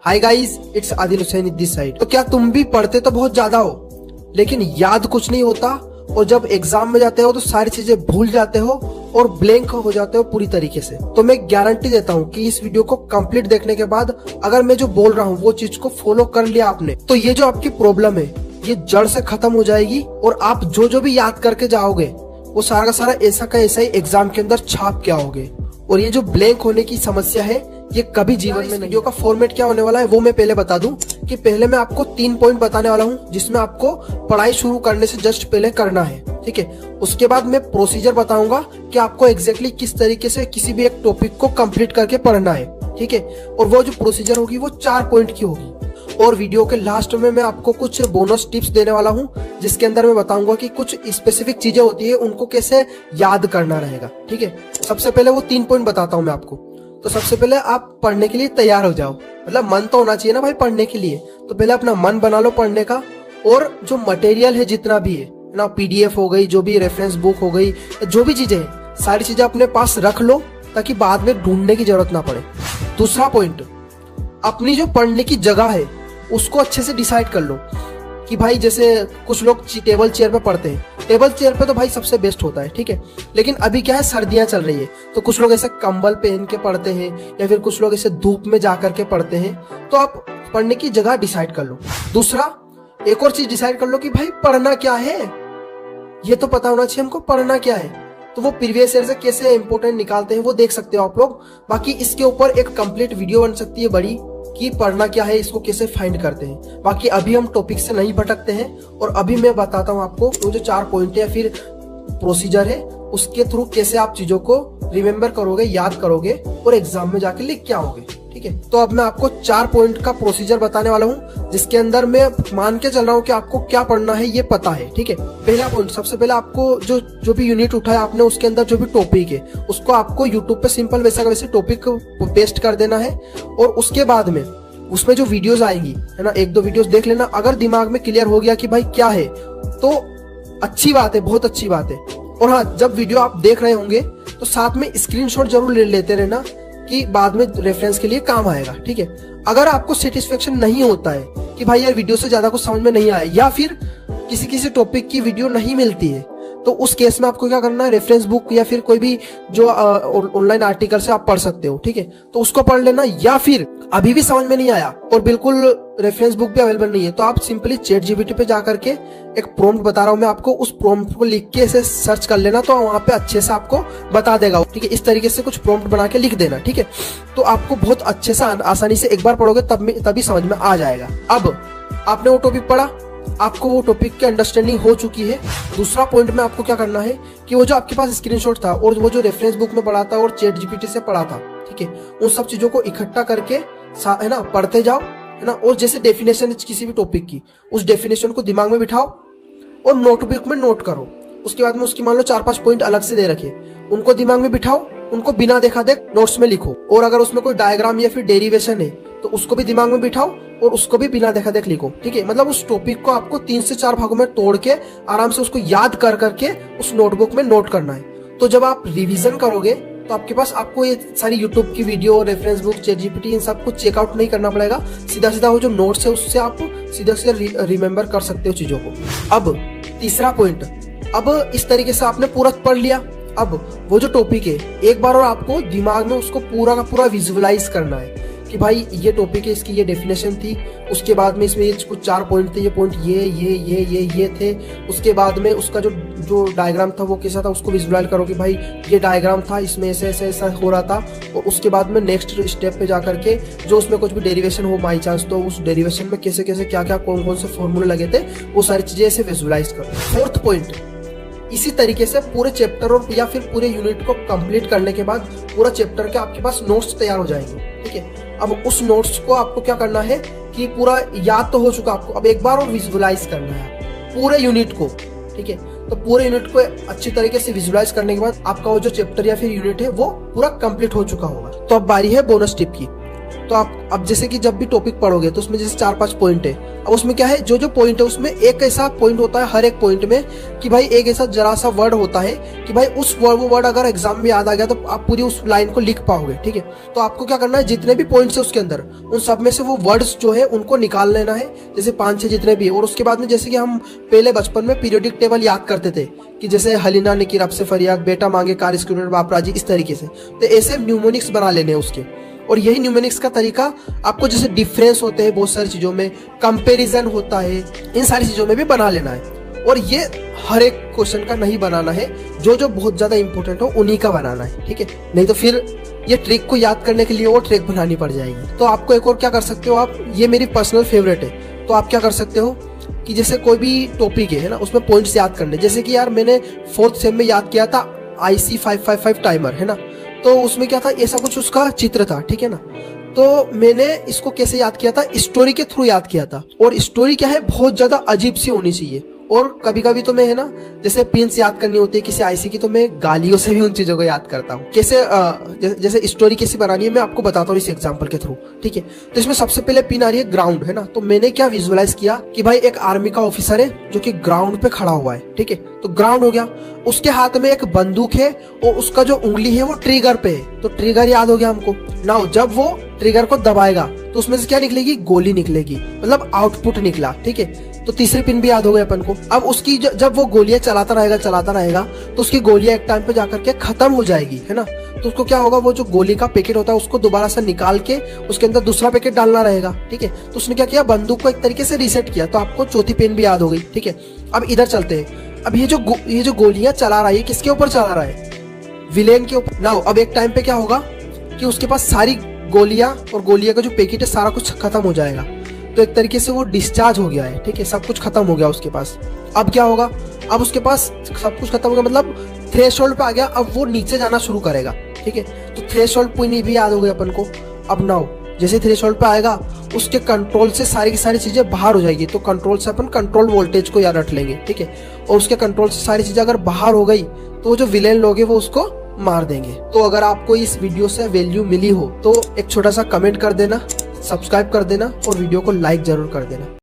Hi guys, it's Adil Hussain this side. तो क्या तुम भी पढ़ते तो बहुत ज्यादा हो लेकिन याद कुछ नहीं होता, और जब एग्जाम में जाते हो तो सारी चीजें भूल जाते हो और ब्लैंक हो जाते हो पूरी तरीके से। तो मैं गारंटी देता हूँ कि इस वीडियो को कंप्लीट देखने के बाद अगर मैं जो बोल रहा हूँ वो चीज को फॉलो कर लिया आपने, तो ये जो आपकी प्रॉब्लम है ये जड़ से खत्म हो जाएगी और आप जो भी याद करके जाओगे वो सारा का सारा ऐसा का ऐसा ही एग्जाम के अंदर छाप के आओगे। और ये जो ब्लैंक होने की समस्या है ये कभी जीवन में नहीं। वीडियो का फॉर्मेट क्या होने वाला है वो मैं पहले बता दूं कि पहले मैं आपको 3 पॉइंट बताने वाला हूं जिसमें आपको पढ़ाई शुरू करने से जस्ट पहले करना है, ठीक है। उसके बाद मैं प्रोसीजर बताऊंगा कि आपको एग्जैक्टली किस तरीके से किसी भी एक टॉपिक को कंप्लीट करके पढ़ना है, ठीक है। और वो जो प्रोसीजर होगी वो 4 पॉइंट की होगी। और वीडियो के लास्ट में मैं आपको कुछ बोनस टिप्स देने वाला हूं जिसके अंदर मैं बताऊंगा कि कुछ स्पेसिफिक चीजें होती है उनको कैसे याद करना रहेगा, ठीक है। सबसे पहले वो 3 पॉइंट बताता हूं मैं आपको। तो सबसे पहले आप पढ़ने के लिए तैयार हो जाओ, मतलब मन तो होना चाहिए ना भाई पढ़ने के लिए। तो पहले अपना मन बना लो पढ़ने का, और जो मटेरियल है जितना भी है ना, पीडीएफ हो गई, जो भी रेफरेंस बुक हो गई, जो भी चीजें हैं सारी चीजें अपने पास रख लो ताकि बाद में ढूंढने की जरूरत ना पड़े। दूसरा पॉइंट, अपनी जो पढ़ने की जगह है उसको अच्छे से डिसाइड कर लो कि भाई जैसे कुछ लोग टेबल चेयर पे पढ़ते हैं, टेबल चेयर पे तो भाई सबसे बेस्ट होता है, ठीक है। लेकिन अभी क्या है, सर्दियां चल रही है तो कुछ लोग ऐसे कंबल पहन के पढ़ते हैं या फिर कुछ लोग ऐसे धूप में जाकर के पढ़ते हैं। तो आप पढ़ने की जगह डिसाइड कर लो। दूसरा, एक और चीज डिसाइड कर लो कि भाई पढ़ना क्या है, ये तो पता होना चाहिए हमको पढ़ना क्या है। तो वो प्रीवियस ईयर से कैसे इंपोर्टेंट निकालते हैं वो देख सकते हो आप लोग। बाकी इसके ऊपर एक कंप्लीट वीडियो बन सकती है बड़ी कि पढ़ना क्या है, इसको कैसे फाइंड करते हैं। बाकी अभी हम टॉपिक से नहीं भटकते हैं और अभी मैं बताता हूँ आपको वो जो 4 पॉइंट है या फिर प्रोसीजर है उसके थ्रू कैसे आप चीजों को रिमेम्बर करोगे, याद करोगे और एग्जाम में जाके लिख के आओगे, ठीक है। तो अब मैं आपको 4 पॉइंट का प्रोसीजर बताने वाला हूँ जिसके अंदर मैं मान के चल रहा हूँ कि आपको क्या पढ़ना है ये पता है, ठीक है। पहला पॉइंट, सबसे पहले आपको जो भी यूनिट उठाया आपने उसके अंदर जो भी टॉपिक है उसको आपको यूट्यूब पे सिंपल वैसा का वैसे टॉपिक पेस्ट कर देना है। और उसके बाद में उसमें जो वीडियोस आएंगी है ना, 1-2 वीडियोस देख लेना। अगर दिमाग में क्लियर हो गया कि भाई क्या है तो अच्छी बात है, बहुत अच्छी बात है। और हाँ, जब वीडियो आप देख रहे होंगे तो साथ में स्क्रीनशॉट जरूर ले लेते रहना कि बाद में रेफरेंस के लिए काम आएगा, ठीक है। अगर आपको सेटिस्फेक्शन नहीं होता है कि भाई यार वीडियो से ज्यादा कुछ समझ में नहीं आया या फिर किसी टॉपिक की वीडियो नहीं मिलती है, तो उस केस में आपको क्या करना है, रेफरेंस बुक या फिर कोई भी जो ऑनलाइन आर्टिकल से आप पढ़ सकते हो, ठीक है। तो उसको पढ़ लेना। या फिर अभी भी समझ में नहीं आया और बिल्कुल रेफरेंस बुक भी अवेलेबल नहीं है तो आप सिंपली चैट जीपीटी पे जाकर के एक प्रॉम्प्ट बता रहा हूँ मैं आपको, उस प्रॉम्प्ट को लिख के ऐसे सर्च कर लेना तो वहां पे अच्छे से आपको बता देगा, ठीक है। इस तरीके से कुछ प्रॉम्प्ट बना के लिख देना, ठीक है। तो आपको बहुत अच्छे से आसानी से एक बार पढ़ोगे तभी समझ में आ जाएगा। अब आपने वो टॉपिक पढ़ा, आपको वो टॉपिक की अंडरस्टैंडिंग हो चुकी है। दूसरा पॉइंट में आपको क्या करना है कि वो जो आपके पास स्क्रीनशॉट था और वो जो रेफरेंस बुक में पढ़ा था और चैट जीपीटी से पढ़ा था, ठीक है, उन सब चीजों को इकट्ठा करके है ना पढ़ते जाओ, है ना। और जैसे डेफिनेशन किसी भी टॉपिक की, उस डेफिनेशन को दिमाग में बिठाओ और नोटबुक में नोट करो। उसके बाद में उसकी मान लो 4-5 पॉइंट अलग से दे रखे, उनको दिमाग में बिठाओ, उनको बिना देखा देख नोट्स में लिखो। और अगर उसमें कोई डायग्राम या फिर डेरिवेशन है तो उसको भी दिमाग में बिठाओ और उसको भी बिना देखा देख लिखो, ठीक है। मतलब उस टॉपिक को आपको 3 से 4 भागों में तोड़ के आराम से उसको याद कर करके उस नोटबुक में नोट करना है। तो जब आप रिवीजन करोगे तो आपके पास आपको ये सारी यूट्यूब की video, reference book, chat GPT, इन सब कुछ चेकआउट नहीं करना पड़ेगा। सीधा वो जो नोट्स है उससे आप सीधा रिमेम्बर कर सकते हो चीजों को। अब तीसरा पॉइंट, अब इस तरीके से आपने पूरा पढ़ लिया। अब वो जो टॉपिक है एक बार और आपको दिमाग में उसको पूरा का पूरा विजुअलाइज करना है कि भाई ये टॉपिक है, इसकी ये डेफिनेशन थी, उसके बाद में इसमें ये कुछ 4 पॉइंट थे, ये पॉइंट ये थे। उसके बाद में उसका जो डायग्राम था वो कैसा था उसको विजुअलाइज करो कि भाई ये डायग्राम था, इसमें ऐसा हो रहा था। और उसके बाद में नेक्स्ट स्टेप पे जाकर के जो उसमें कुछ भी डेरिवेशन हो बाई चांस तो उस डेरिवेशन में कैसे क्या कौन से फॉर्मूले लगे थे वो सारी चीजें ऐसे विजुअलाइज करो। 4th पॉइंट, इसी तरीके से पूरे चैप्टर और या फिर पूरे यूनिट को कंप्लीट करने के बाद पूरा चैप्टर के आपके पास नोट्स तैयार हो जाएंगे, ठीक है। अब उस नोट्स को आपको क्या करना है कि पूरा याद तो हो चुका आपको, अब एक बार और विजुअलाइज करना है पूरे यूनिट को, ठीक है। तो पूरे यूनिट को अच्छी तरीके से विजुअलाइज करने के बाद आपका वो जो चैप्टर या फिर यूनिट है वो पूरा कंप्लीट हो चुका होगा। तो अब बारी है बोनस टिप की। तो आप अब जैसे कि जब भी टॉपिक पढ़ोगे तो उसमें जैसे 4-5 पॉइंट है, अब उसमें क्या है, जो जो पॉइंट है उसमें एक ऐसा पॉइंट होता है हर एक पॉइंट में कि भाई एक ऐसा जरा सा वर्ड होता है कि भाई उस वो वर्ड अगर एग्जाम में याद आ गया तो आप पूरी उस लाइन को लिख पाओगे। ठीक है, तो आपको क्या करना है, जितने भी पॉइंट्स है उसके अंदर उन सब में से वो वर्ड्स जो है उनको निकाल लेना है, जैसे 5-6 जितने भी। और उसके बाद में जैसे कि हम पहले बचपन में पीरियोडिक टेबल याद करते थे कि जैसे हलीना ने की रब से फरियाद, बेटा मांगे कार स्कूटर बाप राजी, इस तरीके से। तो ऐसे न्यूमोनिक्स बना लेने उसके। और यही न्यूमेरिक्स का तरीका आपको जैसे डिफरेंस होते हैं बहुत सारी चीजों में, कंपैरिजन होता है, इन सारी चीजों में भी बना लेना है। और ये हर एक क्वेश्चन का नहीं बनाना है, जो जो बहुत ज्यादा इंपॉर्टेंट हो उन्हीं का बनाना है। ठीक है, नहीं तो फिर ये ट्रिक को याद करने के लिए और ट्रिक बनानी पड़ जाएगी। तो आपको एक और क्या कर सकते हो आप, ये मेरी पर्सनल फेवरेट है, तो आप क्या कर सकते हो कि जैसे कोई भी टॉपिक है ना, उसमें पॉइंट्स याद करने। जैसे कि यार मैंने 4th सेम में याद किया था IC 555 टाइमर, है ना, तो उसमें क्या था, ऐसा कुछ उसका चित्र था। ठीक है ना, तो मैंने इसको कैसे याद किया था, स्टोरी के थ्रू याद किया था। और स्टोरी क्या है, बहुत ज्यादा अजीब सी होनी चाहिए। और कभी कभी तो मैं, है ना, जैसे पिन्स याद करनी होती है किसी IC की, तो मैं गालियों से भी उन चीजों को याद करता हूँ। कैसे जैसे स्टोरी कैसी बनानी है मैं आपको बताता हूँ इस एग्जांपल के थ्रू। ठीक है, तो इसमें सबसे पहले पिन आ रही है ग्राउंड, है ना, तो मैंने क्या विजुअलाइज किया कि भाई एक आर्मी का ऑफिसर है जो कि ग्राउंड पे खड़ा हुआ है। ठीक है, तो ग्राउंड हो गया, उसके हाथ में एक बंदूक है और उसका जो उंगली है वो ट्रिगर पे है, तो ट्रिगर याद हो गया हमको। नाउ जब वो ट्रिगर को दबाएगा तो उसमें से क्या निकलेगी, गोली निकलेगी, मतलब आउटपुट निकला। ठीक है, तो तीसरी पिन भी याद हो गई अपन को। अब उसकी जब वो गोलियां चलाता रहेगा तो उसकी गोलियां एक टाइम पे जाकर के खत्म हो जाएगी, है ना, तो उसको क्या होगा, वो जो गोली का पैकेट होता है उसको दोबारा से निकाल के उसके अंदर दूसरा पैकेट डालना रहेगा। ठीक है, तो उसने क्या किया, बंदूक को एक तरीके से रीसेट किया। तो आपको चौथी पिन भी याद हो गई। ठीक है, अब इधर चलते हैं। अब ये जो गोलियां चला रहा है, किसके ऊपर चला रहा है, विलेन के ऊपर। नाउ अब एक टाइम पे क्या होगा कि उसके पास सारी गोलियां और गोलियां का जो पैकेट है सारा कुछ खत्म हो जाएगा। तो एक तरीके से वो डिस्चार्ज हो गया है। ठीक है, सब कुछ खत्म हो गया उसके पास। अब क्या होगा, अब उसके पास सब कुछ खत्म हो गया, मतलब थ्रेशोल्ड पे आ गया, अब वो नीचे जाना शुरू करेगा। ठीक है, तो थ्रेशोल्ड पॉइंट भी याद हो गया अपन को। अब नाउ जैसे थ्रेशोल्ड पे आएगा उसके कंट्रोल से सारी की सारी चीजें बाहर हो जाएगी, तो कंट्रोल से अपन कंट्रोल वोल्टेज को याद रख लेंगे। ठीक है, और उसके कंट्रोल से सारी चीजें अगर बाहर हो गई तो वो जो विलेन लोग हैं वो उसको मार देंगे। तो अगर आपको इस वीडियो से वैल्यू मिली हो तो एक छोटा सा कमेंट कर देना, सब्सक्राइब कर देना और वीडियो को लाइक जरूर कर देना।